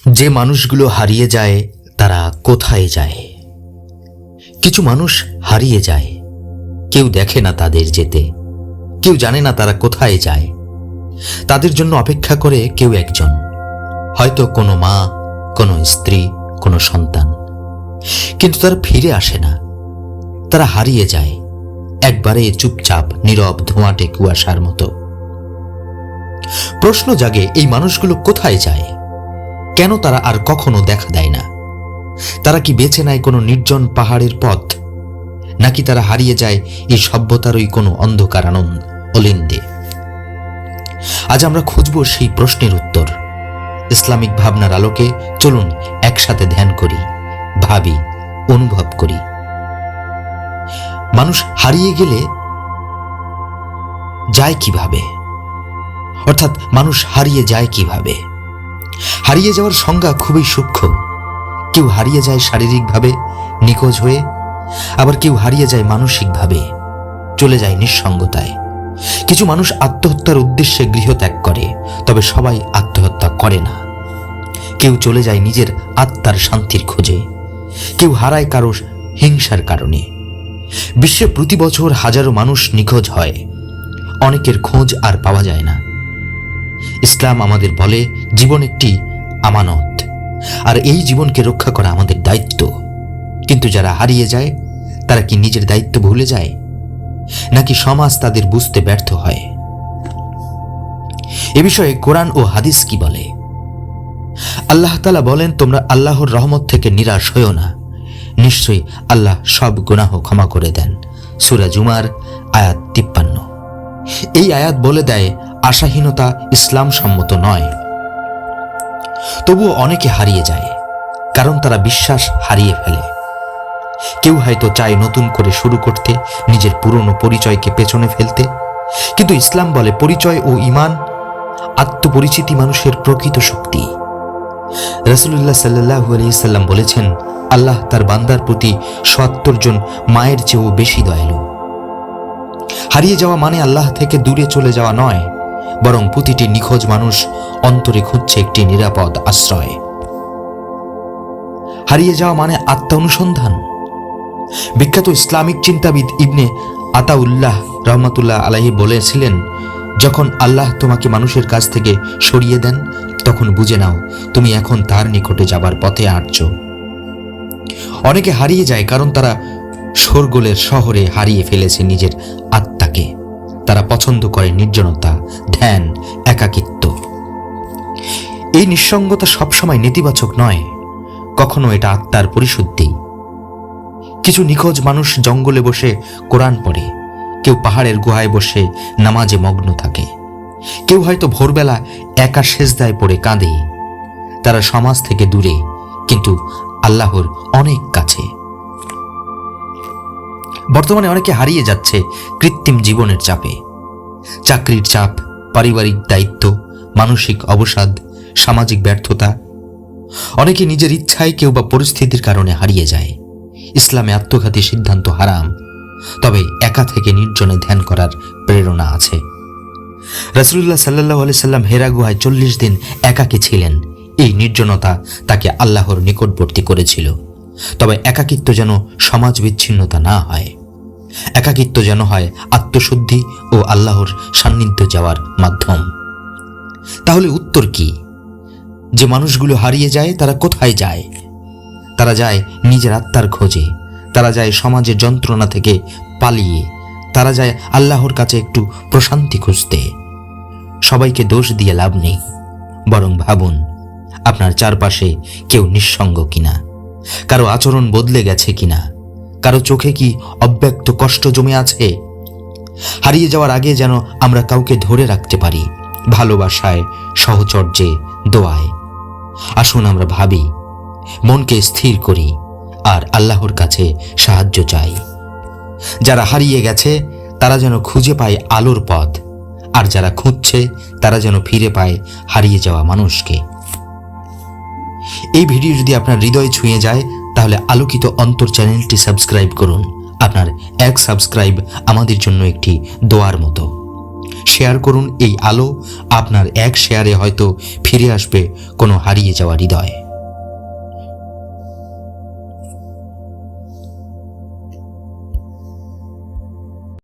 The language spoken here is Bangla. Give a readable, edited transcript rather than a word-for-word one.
যে মানুষগুলো হারিয়ে যায় তারা কোথায় যায়? কিছু মানুষ হারিয়ে যায়, কেউ দেখে না তাদের যেতে, কেউ জানে না তারা কোথায় যায়। তাদের জন্য অপেক্ষা করে কেউ একজন, হয়তো কোনো মা, কোনো স্ত্রী, কোনো সন্তান, কিন্তু তারা ফিরে আসে না। তারা হারিয়ে যায়, একবারে চুপচাপ নীরব ধোঁয়াটে কুয়াশার মতো। প্রশ্ন জাগে, এই মানুষগুলো কোথায় যায়? কেন তারা আর কখনো দেখা দেয় না? তারা কি বেছে নেয় কোনো নির্জন পাহাড়ের পথ, নাকি তারা হারিয়ে যায় এই সভ্যতারই কোনো অন্ধকার অলিন্দে? আজ আমরা খুঁজব সেই প্রশ্নের উত্তর। ইসলামিক ভাবনার আলোকে চলুন একসাথে ধ্যান করি, ভাবি, অনুভব করি। মানুষ হারিয়ে গেলে যায় কিভাবে? অর্থাৎ মানুষ হারিয়ে যায় কিভাবে? হারিয়ে যাওয়ার সংজ্ঞা খুবই সূক্ষ্ম। কেউ হারিয়ে যায় শারীরিকভাবে, নিখোঁজ হয়ে, আবার কেউ হারিয়ে যায় মানসিকভাবে, চলে যায় নিঃসঙ্গতায়। কিছু মানুষ আত্মহত্যার উদ্দেশ্যে গৃহত্যাগ করে, তবে সবাই আত্মহত্যা করে না। কেউ চলে যায় নিজের আত্মার শান্তির খোঁজে, কেউ হারায় কারো হিংসার কারণে। বিশ্বে প্রতি বছর হাজারো মানুষ নিখোঁজ হয়, অনেকের খোঁজ আর পাওয়া যায় না। ইসলাম আমাদের বলে জীবন একটি আমানত, আর এই জীবনকে রক্ষা করা আমাদের দায়িত্ব। কিন্তু যারা হারিয়ে যায় তারা কি নিজের দায়িত্ব ভুলে যায়, নাকি সমাজ তাদের বুঝতে ব্যর্থ হয়? এ বিষয়ে কোরআন ও হাদিস কি বলে? আল্লাহ তাআলা বলেন, তোমরা আল্লাহর রহমত থেকে নিরাশ হইও না, নিশ্চয়ই আল্লাহ সব গুনাহ ক্ষমা করে দেন। সূরা জুমার আয়াত 53। এই আয়াত বলে দেয় আশাহীনতা ইসলাম সম্মত নয়। তবুও অনেকে হারিয়ে যায়, কারণ তারা বিশ্বাস হারিয়ে ফেলে। কেউ হয়তো চায় নতুন করে শুরু করতে, নিজের পুরনো পরিচয়কে পেছনে ফেলতে। কিন্তু ইসলাম বলে পরিচয় ও ঈমান, আত্মপরিচিতি মানুষের প্রকৃত শক্তি। রাসূলুল্লাহ সাল্লাল্লাহু আলাইহি সাল্লাম বলেছেন, আল্লাহ তার বান্দার প্রতি ৭০ জন মায়ের চেয়েও বেশি দয়ালু। হারিয়ে যাওয়া মানে আল্লাহ থেকে দূরে চলে যাওয়া নয়, বরং প্রতিটি নিখোঁজ মানুষ অন্তরে খুঁজছে একটি নিরাপদ আশ্রয়। হারিয়ে যাওয়া মানে আত্মা অনুসন্ধান। বিখ্যাত ইসলামিক চিন্তাবিদ ইবনে আতাউল্লাহ রহমাতুল্লাহ আলাইহি বলেছিলেন, যখন আল্লাহ তোমাকে মানুষের কাছ থেকে সরিয়ে দেন, তখন বুঝে নাও তুমি এখন তার নিকটে যাবার পথে হাঁটছ। অনেকে হারিয়ে যায় কারণ তারা শোরগোলের শহরে হারিয়ে ফেলেছে নিজের আত্মাকে। তারা পছন্দ করে নির্জনতা, ধ্যান, একাকিত্ব। এই নিঃসঙ্গতা সবসময় নেতিবাচক নয়, কখনো এটা আত্মার পরিশুদ্ধি। কিছু নিখোঁজ মানুষ জঙ্গলে বসে কোরআন পড়ে, কেউ পাহাড়ের গুহায় বসে নামাজে মগ্ন থাকে, কেউ হয়তো ভোরবেলা একা সেজদায় পড়ে কাঁদে। তারা সমাজ থেকে দূরে, কিন্তু আল্লাহর অনেক কাছে। বর্তমানে অনেকে হারিয়ে যাচ্ছে কৃত্রিম জীবনের চাপে। চাকরির চাপ, পারিবারিক দায়িত্ব, মানসিক অবসাদ, সামাজিক ব্যর্থতা। অনেকে নিজের ইচ্ছায়, কেউ বা পরিস্থিতির কারণে হারিয়ে যায়। ইসলামে আত্মঘাতী সিদ্ধান্ত হারাম, তবে একা থেকে নির্জনে ধ্যান করার প্রেরণা আছে। রাসূলুল্লাহ সাল্লাল্লাহু আলাইহি সাল্লাম হেরা গুহায় 40 দিন একাকী ছিলেন। এই নির্জনতা তাকে আল্লাহর নিকটবর্তী করেছিল। তবে একাকিত্ব যেন সমাজ বিচ্ছিন্নতা না হয়। একাকিত্ব যেন হয় আত্মশুদ্ধি ও আল্লাহর সান্নিধ্য যাওয়ার মাধ্যম। তাহলে উত্তর কি? যে মানুষগুলো হারিয়ে যায় তারা কোথায় যায়? তারা যায় নিজের আত্মার খোঁজে, তারা যায় সমাজের যন্ত্রণা থেকে পালিয়ে, তারা যায় আল্লাহর কাছে একটু প্রশান্তি খুঁজতে। সবাইকে দোষ দিয়ে লাভ নেই, বরং ভাবুন আপনার চারপাশে কেউ নিঃসঙ্গ কিনা, কারো আচরণ বদলে গেছে কিনা, কারো চোখে কি অব্যক্ত কষ্ট জমে আছে। হারিয়ে যাওয়ার আগে যেন আমরা কাউকে ধরে রাখতে পারি, ভালোবাসায়, সহচর্যে, দোয়ায়। আসুন আমরা ভাবি, মনকে স্থির করি, আর আল্লাহর কাছে সাহায্য চাই। যারা হারিয়ে গেছে তারা যেন খুঁজে পায় আলোর পথ, আর যারা খুঁজছে তারা যেন ফিরে পায় হারিয়ে যাওয়া মানুষকে। এই ভিডিও যদি আপনার হৃদয় ছুঁয়ে যায়, তাহলে আলোকিত অন্তর চ্যানেলটি সাবস্ক্রাইব করুন। আপনার এক সাবস্ক্রাইব আমাদের জন্য একটি দোয়ার মতো। শেয়ার করুন এই আলো। আপনার এক শেয়ারে হয়তো ফিরে আসবে কোনো হারিয়ে যাওয়া হৃদয়।